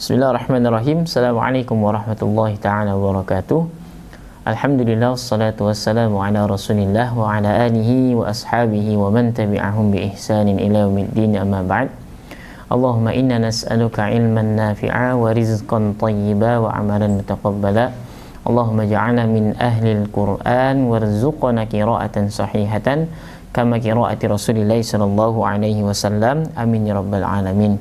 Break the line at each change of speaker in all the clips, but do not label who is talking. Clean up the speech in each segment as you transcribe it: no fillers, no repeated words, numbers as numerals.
Bismillahirrahmanirrahim. Assalamualaikum warahmatullahi ta'ala wabarakatuh. Alhamdulillah, wassalatu wassalamu ala rasulillah wa ala alihi wa ashabihi wa man tabi'ahum bi ihsanin ila yaumiddin, amma ba'd. Allahumma inna nas'aluka ilman nafi'a wa rizqan tayyiba wa amalan mutaqabbala. Allahumma ja'alna min ahlil Qur'an warzuqna qira'atan sahihatan kama qira'ati Rasulillah sallallahu alaihi wasallam. Amin ya rabbal alamin.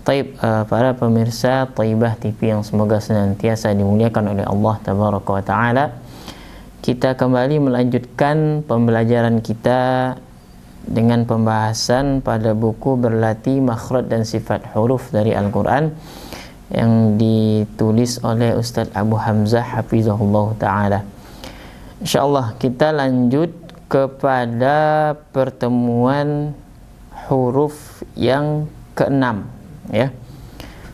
Taib, para pemirsa Thaibah TV yang semoga senantiasa dimuliakan oleh Allah Tabaraka wa Ta'ala, kita kembali melanjutkan pembelajaran kita dengan pembahasan pada buku Berlatih Makhraj dan Sifat Huruf dari Al-Quran yang ditulis oleh Ustadz Abu Hamzah Hafizahullah Ta'ala. InsyaAllah kita lanjut kepada pertemuan huruf yang keenam, ya.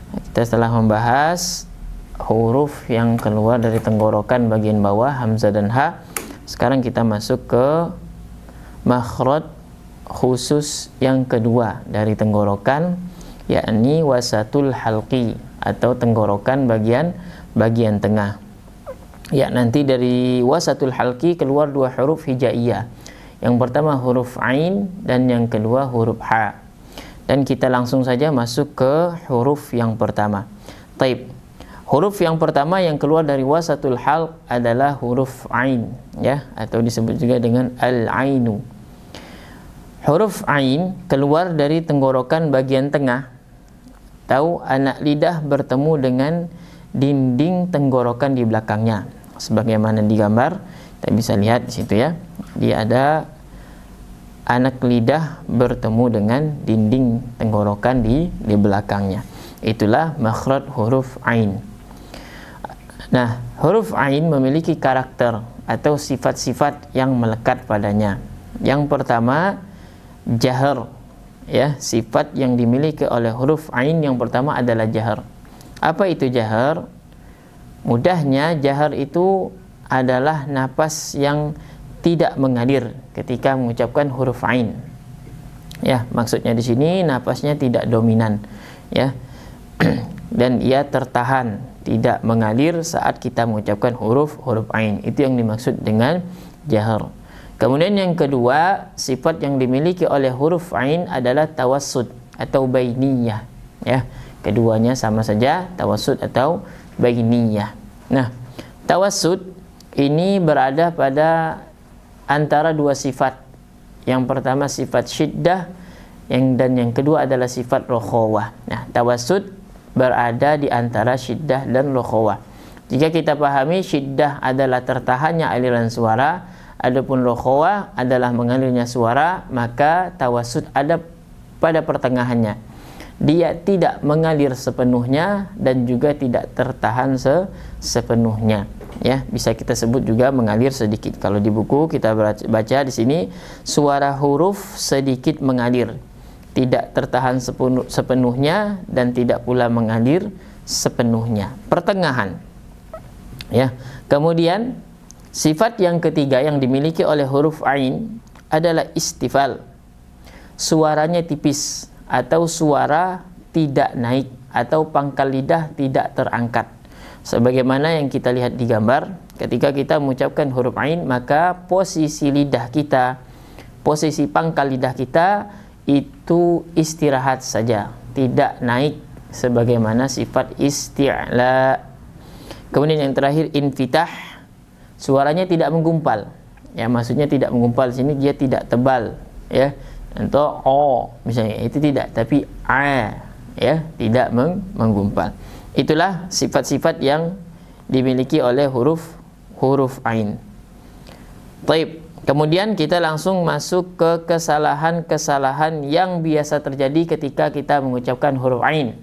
Kita setelah membahas huruf yang keluar dari tenggorokan bagian bawah, hamzah dan ha, sekarang kita masuk ke makhraj khusus yang kedua dari tenggorokan, yakni wasatul halqi atau tenggorokan bagian tengah. Ya, nanti dari wasatul halqi keluar dua huruf hijaiyah. Yang pertama huruf ain dan yang kedua huruf ha. Dan kita langsung saja masuk ke huruf yang pertama. Taib. Huruf yang pertama yang keluar dari wasatul halq adalah huruf ain, ya, atau disebut juga dengan al-ainu. Huruf ain keluar dari tenggorokan bagian tengah. Tahu, anak lidah bertemu dengan dinding tenggorokan di belakangnya. Sebagaimana digambar, kita bisa lihat di situ, ya. Dia ada anak lidah bertemu dengan dinding tenggorokan di belakangnya. Itulah makhraj huruf ain. Nah, huruf ain memiliki karakter atau sifat-sifat yang melekat padanya. Yang pertama, jahar. Ya, sifat yang dimiliki oleh huruf ain yang pertama adalah jahar. Apa itu jahar? Mudahnya, jahar itu adalah napas yang tidak mengalir ketika mengucapkan huruf ain. Ya, maksudnya di sini napasnya tidak dominan, ya. Dan ia tertahan, tidak mengalir saat kita mengucapkan huruf ain. Itu yang dimaksud dengan jahar. Kemudian yang kedua, sifat yang dimiliki oleh huruf ain adalah tawassut atau bainiyah, ya. Keduanya sama saja, tawassut atau bainiyah. Nah, tawassut ini berada pada antara dua sifat. Yang pertama sifat syiddah, dan yang kedua adalah sifat rokhawah. Nah, tawassut berada di antara syiddah dan rokhawah. Jika kita pahami syiddah adalah tertahannya aliran suara, adapun rokhawah adalah mengalirnya suara, maka tawassut ada pada pertengahannya. Dia tidak mengalir sepenuhnya dan juga tidak tertahan sepenuhnya. Ya, bisa kita sebut juga mengalir sedikit. Kalau di buku kita baca di sini, suara huruf sedikit mengalir, tidak tertahan sepenuhnya dan tidak pula mengalir sepenuhnya, pertengahan. Ya. Kemudian sifat yang ketiga yang dimiliki oleh huruf ain adalah istifal. Suaranya tipis atau suara tidak naik atau pangkal lidah tidak terangkat. Sebagaimana yang kita lihat di gambar, ketika kita mengucapkan huruf ain, maka posisi lidah kita, posisi pangkal lidah kita itu istirahat saja, tidak naik sebagaimana sifat isti'la. Kemudian yang terakhir infitah, suaranya tidak menggumpal. Ya, maksudnya tidak menggumpal sini dia tidak tebal, ya. Untuk o misalnya itu tidak, tapi a, ya, tidak menggumpal. Itulah sifat-sifat yang dimiliki oleh huruf ain. Taib. Kemudian kita langsung masuk ke kesalahan-kesalahan yang biasa terjadi ketika kita mengucapkan huruf ain.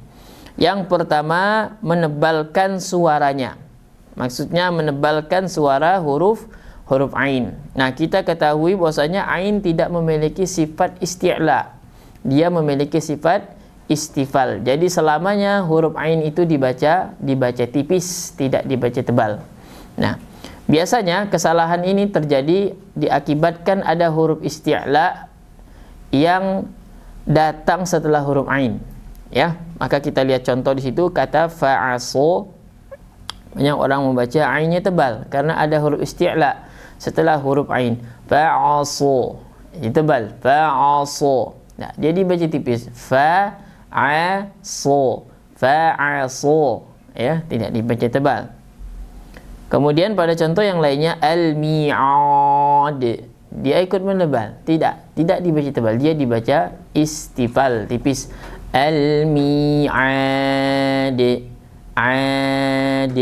Yang pertama, menebalkan suaranya. Maksudnya menebalkan suara huruf ain. Nah, kita ketahui bahwasanya ain tidak memiliki sifat isti'la. Dia memiliki sifat istifal. Jadi selamanya huruf ain itu dibaca tipis, tidak dibaca tebal. Nah, biasanya kesalahan ini terjadi diakibatkan ada huruf isti'la yang datang setelah huruf ain. Ya, maka kita lihat contoh di situ kata fa'aso. Banyak orang membaca ainnya tebal karena ada huruf isti'la setelah huruf ain. Fa'aso. Ini tebal. Fa'aso. Nah, dia dibaca tipis. Fa'aso. Fa'aso. Ya, tidak dibaca tebal. Kemudian pada contoh yang lainnya al-mi'ad. Dia ikut menebal. Tidak dibaca tebal. Dia dibaca istifal, tipis. Al-mi'ad. Ad.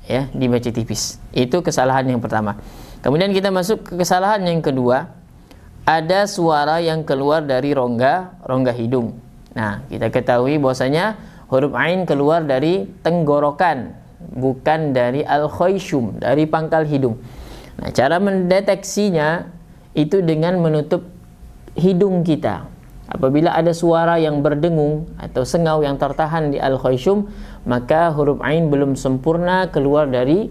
Ya, dibaca tipis. Itu kesalahan yang pertama. Kemudian kita masuk ke kesalahan yang kedua. Ada suara yang keluar dari rongga hidung. Nah, kita ketahui bahwasanya huruf ain keluar dari tenggorokan, bukan dari al-khayshum, dari pangkal hidung. Nah, cara mendeteksinya itu dengan menutup hidung kita. Apabila ada suara yang berdengung atau sengau yang tertahan di al-khayshum, maka huruf ain belum sempurna keluar dari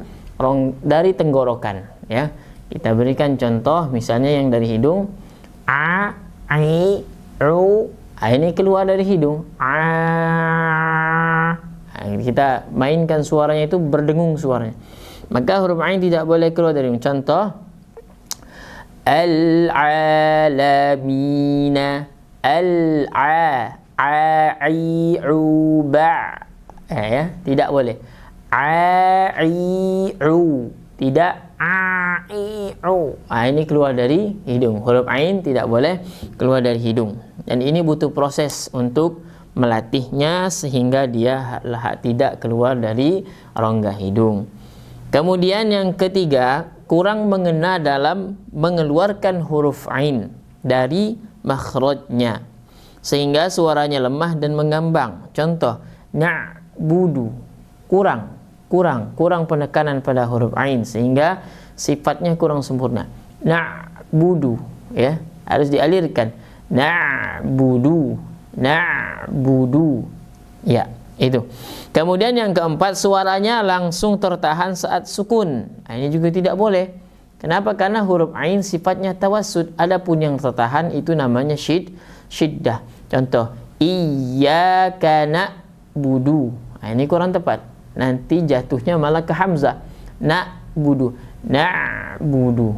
tenggorokan, ya. Kita berikan contoh misalnya yang dari hidung, a, ai, u. Ini keluar dari hidung. A. Kita mainkan suaranya itu berdengung suaranya. Maka huruf ain tidak boleh keluar dari hidung. Contoh al-alamina. Al-a-i-u-ba. Ya, tidak boleh. A-i-u. Tidak a-i-u. Ini keluar dari hidung. Huruf ain tidak boleh keluar dari hidung. Dan ini butuh proses untuk melatihnya sehingga dia tidak keluar dari rongga hidung. Kemudian yang ketiga, kurang mengena dalam mengeluarkan huruf ain dari makhrajnya sehingga suaranya lemah dan mengambang. Contoh, na'budu. Kurang penekanan pada huruf ain sehingga sifatnya kurang sempurna. Na'budu, ya, harus dialirkan. Na'budu. Ya, itu. Kemudian yang keempat, suaranya langsung tertahan saat sukun. Ini juga tidak boleh. Kenapa? Karena huruf ain sifatnya tawassud. Adapun yang tertahan itu namanya syiddah. Contoh, iyyaka na'budu. Ini kurang tepat. Nanti jatuhnya malah ke hamzah. Na'budu.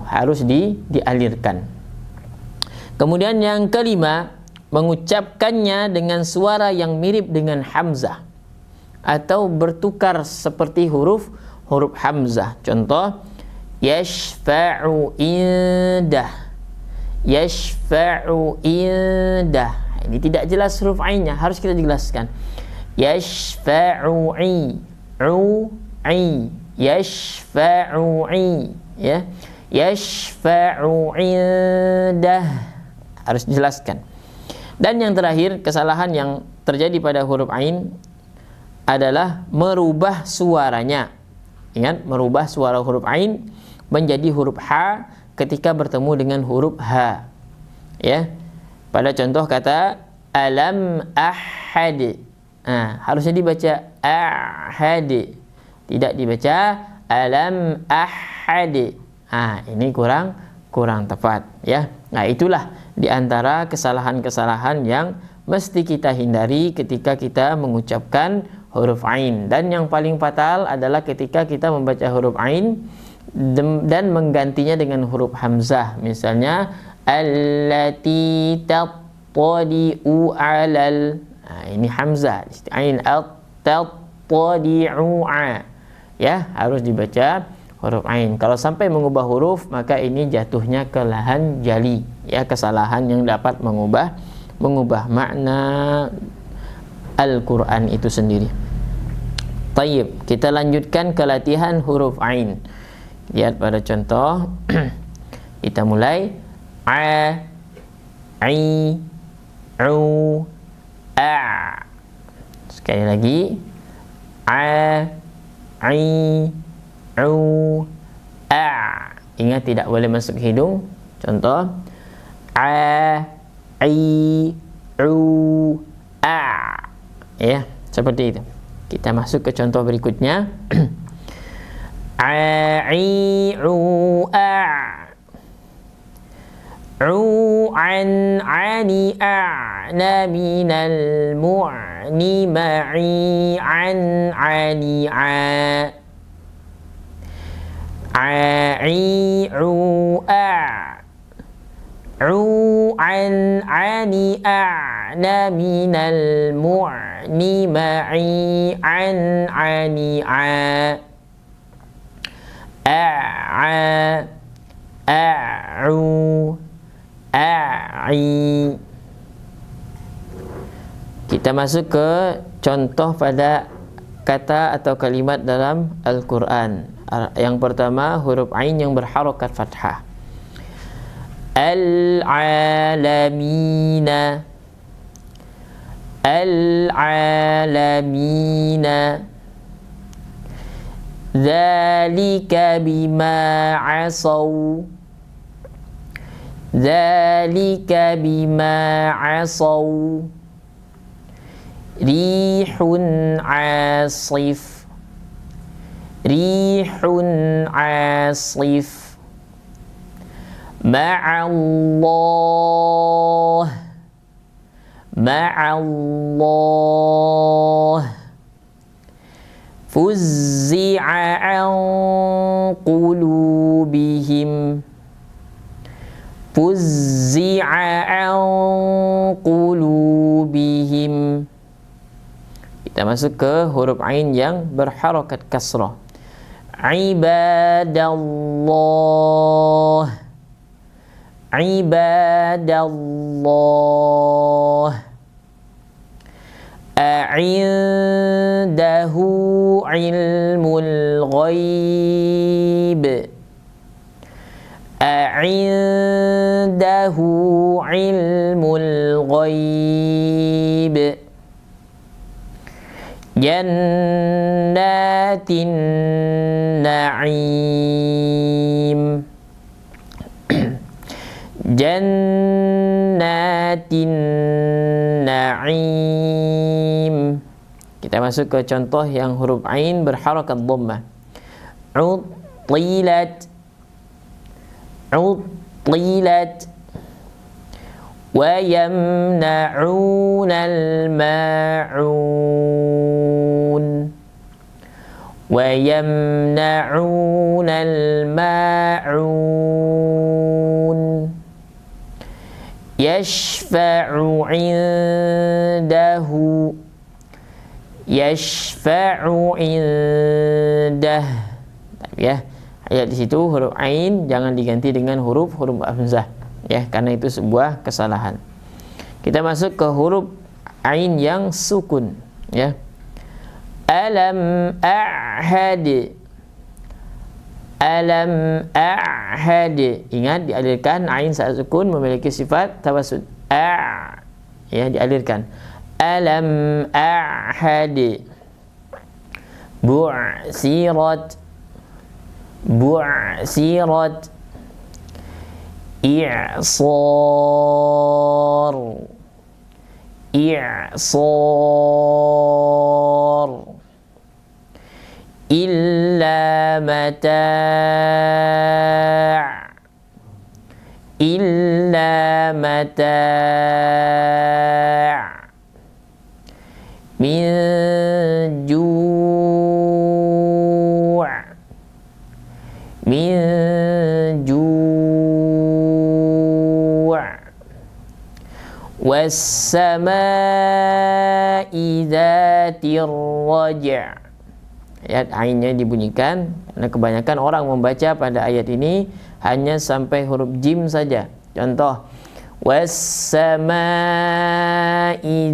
Harus dialirkan. Kemudian yang kelima, mengucapkannya dengan suara yang mirip dengan hamzah atau bertukar seperti huruf hamzah. Contoh, yashfa'u indah. Ini tidak jelas huruf ainnya, harus kita jelaskan. Yashfa'u'i. Yashfa'u'i, ya. Yashfa'u indah. Harus dijelaskan. Dan yang terakhir, kesalahan yang terjadi pada huruf ain adalah merubah suaranya. Ingat, merubah suara huruf ain menjadi huruf ha ketika bertemu dengan huruf ha. Ya. Pada contoh kata alam ahad. Harusnya dibaca ahad. Tidak dibaca alam ahad. Ini kurang tepat, ya. Nah, itulah di antara kesalahan-kesalahan yang mesti kita hindari ketika kita mengucapkan huruf ain. Dan yang paling fatal adalah ketika kita membaca huruf ain dan menggantinya dengan huruf hamzah. Misalnya allati tattadi'u alal. Ini hamzah. Ain at-tattadi'u. Ya, harus dibaca huruf ain. Kalau sampai mengubah huruf, maka ini jatuhnya ke lahan jali, ya, kesalahan yang dapat mengubah makna Al-Quran itu sendiri. Tayyib, kita lanjutkan ke latihan huruf ain. Lihat pada contoh. Kita mulai. A, I, U, A. Sekali lagi. A, I, U, A. Ingat, tidak boleh masuk hidung. Contoh. A, I, U, A. Ya, seperti itu. Kita masuk ke contoh berikutnya. A, I, U, A. U, an, ani, A. a'na minal mu'ni ma'i an ani'a a'i'u a'u an ani a'na minal mu'ni ma'i an ani'a a'a a'u a'i. Kita masuk ke contoh pada kata atau kalimat dalam Al-Quran. Yang pertama, huruf ain yang berharakat fathah. Al-alamina, al-alamina. Dzalika bima asaw, dzalika bima asaw. Rihun asif, rihun asif. Ma'allah, ma'allah. Fuzzi'a an qulubihim, fuzzi'a an qulubihim. Kita masuk ke huruf ain yang berharakat kasrah. Ibadallah, ibadallah. A'indahu ilmul ghaib, a'indahu ilmul ghaib. Jannatin na'im, jannatin na'im. Kita masuk ke contoh yang huruf ain berharakat dhammah. Utilat, utilat. Wa yamna'unal ma'un, wa yamna'unal ma'un. Yashfa'u 'indahu, yashfa'u 'indah. Ya, ayat di situ huruf ain jangan diganti dengan huruf hamzah, ya, karena itu sebuah kesalahan. Kita masuk ke huruf ain yang sukun, ya. Alam a'had, alam a'had. Ingat, dialirkan. Ain saat sukun memiliki sifat tawassud. Ya, dialirkan. Alam a'had. Bu'sirat, bu'sirat. I'sar, i'sar. Illa mata', illa mata'. Min ju', min ju'. Was-sama'i dzatir raja'. Ayat ainnya dibunyikan karena kebanyakan orang membaca pada ayat ini hanya sampai huruf jim saja. Contoh, was-sama'i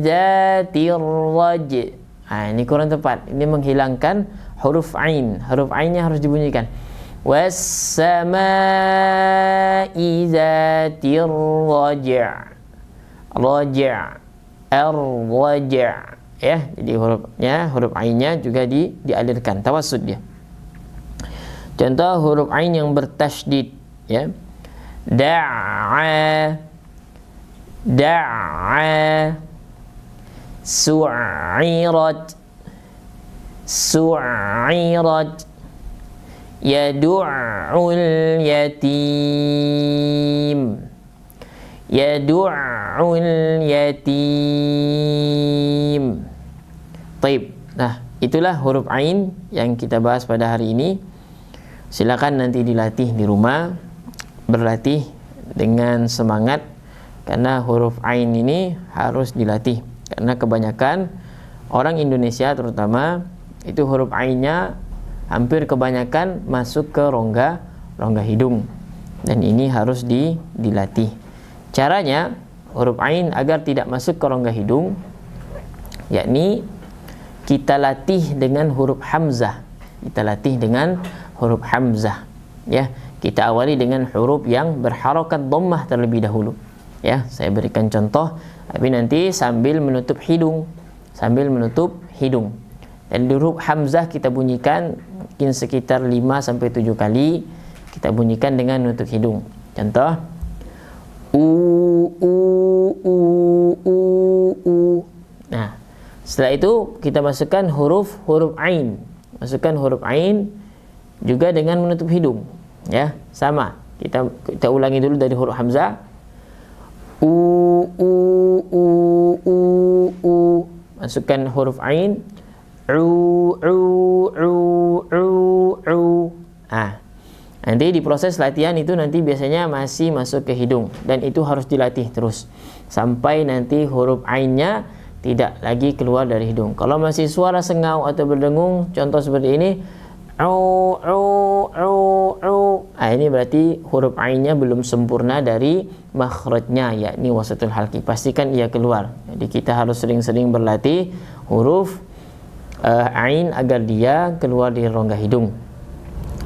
dzatir raj'. Ini kurang tepat. Ini menghilangkan huruf ain. Huruf ainnya harus dibunyikan. Was-sama'i dzatir raj'. Raja', ar-raja'. Ya, jadi huruf ainnya juga dialirkan, tawassud dia. Contoh huruf ain yang bertasydid, ya. Da'a, da'a. Su'irat, su'irat. Yadu'ul yatim, yadu'ul yad'ul yatim. Taib. Nah, itulah huruf ain yang kita bahas pada hari ini. Silakan nanti dilatih di rumah, berlatih dengan semangat, karena huruf ain ini harus dilatih. Karena kebanyakan orang Indonesia terutama itu huruf ainnya hampir kebanyakan masuk ke rongga hidung, dan ini harus dilatih. Caranya huruf ain agar tidak masuk ke rongga hidung, yakni kita latih dengan huruf hamzah. Kita latih dengan huruf hamzah, ya. Kita awali dengan huruf yang berharokat dhammah terlebih dahulu, ya. Saya berikan contoh, tapi nanti sambil menutup hidung, dan huruf hamzah kita bunyikan mungkin sekitar 5-7 kali kita bunyikan dengan menutup hidung. Contoh, u. Nah, setelah itu kita masukkan huruf ain. Masukkan huruf ain juga dengan menutup hidung, ya. Sama. Kita ulangi dulu dari huruf hamzah. U. Masukkan huruf ain. Nanti di proses latihan itu nanti biasanya masih masuk ke hidung, dan itu harus dilatih terus sampai nanti huruf ainnya tidak lagi keluar dari hidung. Kalau masih suara sengau atau berdengung, contoh seperti ini, ini berarti huruf ainnya belum sempurna dari makhrajnya, yakni wasatul halqi. Pastikan ia keluar. Jadi kita harus sering-sering berlatih huruf ain agar dia keluar dari rongga hidung.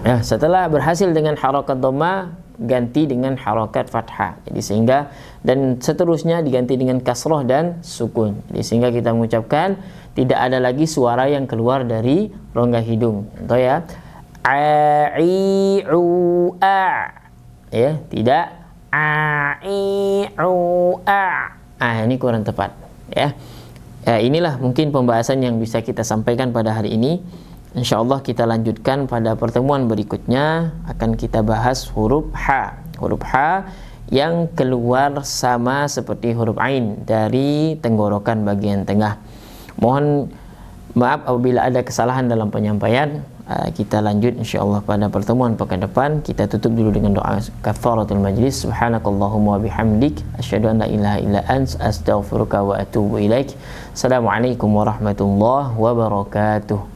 Ya, setelah berhasil dengan harakat dhamma, ganti dengan harakat fathah. Jadi sehingga, dan seterusnya diganti dengan kasrah dan sukun. Jadi sehingga kita mengucapkan tidak ada lagi suara yang keluar dari rongga hidung. Contoh ya, ya, tidak ini kurang tepat, ya. Inilah mungkin pembahasan yang bisa kita sampaikan pada hari ini. InsyaAllah kita lanjutkan pada pertemuan berikutnya. Akan kita bahas huruf H. Huruf H yang keluar sama seperti huruf Ain dari tenggorokan bagian tengah. Mohon maaf apabila ada kesalahan dalam penyampaian. Kita lanjut insyaAllah pada pertemuan pekan depan. Kita tutup dulu dengan doa kafaratul majlis. Subhanakallahumma wa bihamdik, asyhadu an la ilaha illa ants, astaghfiruka wa atubu ilaik. Assalamualaikum warahmatullahi wabarakatuh.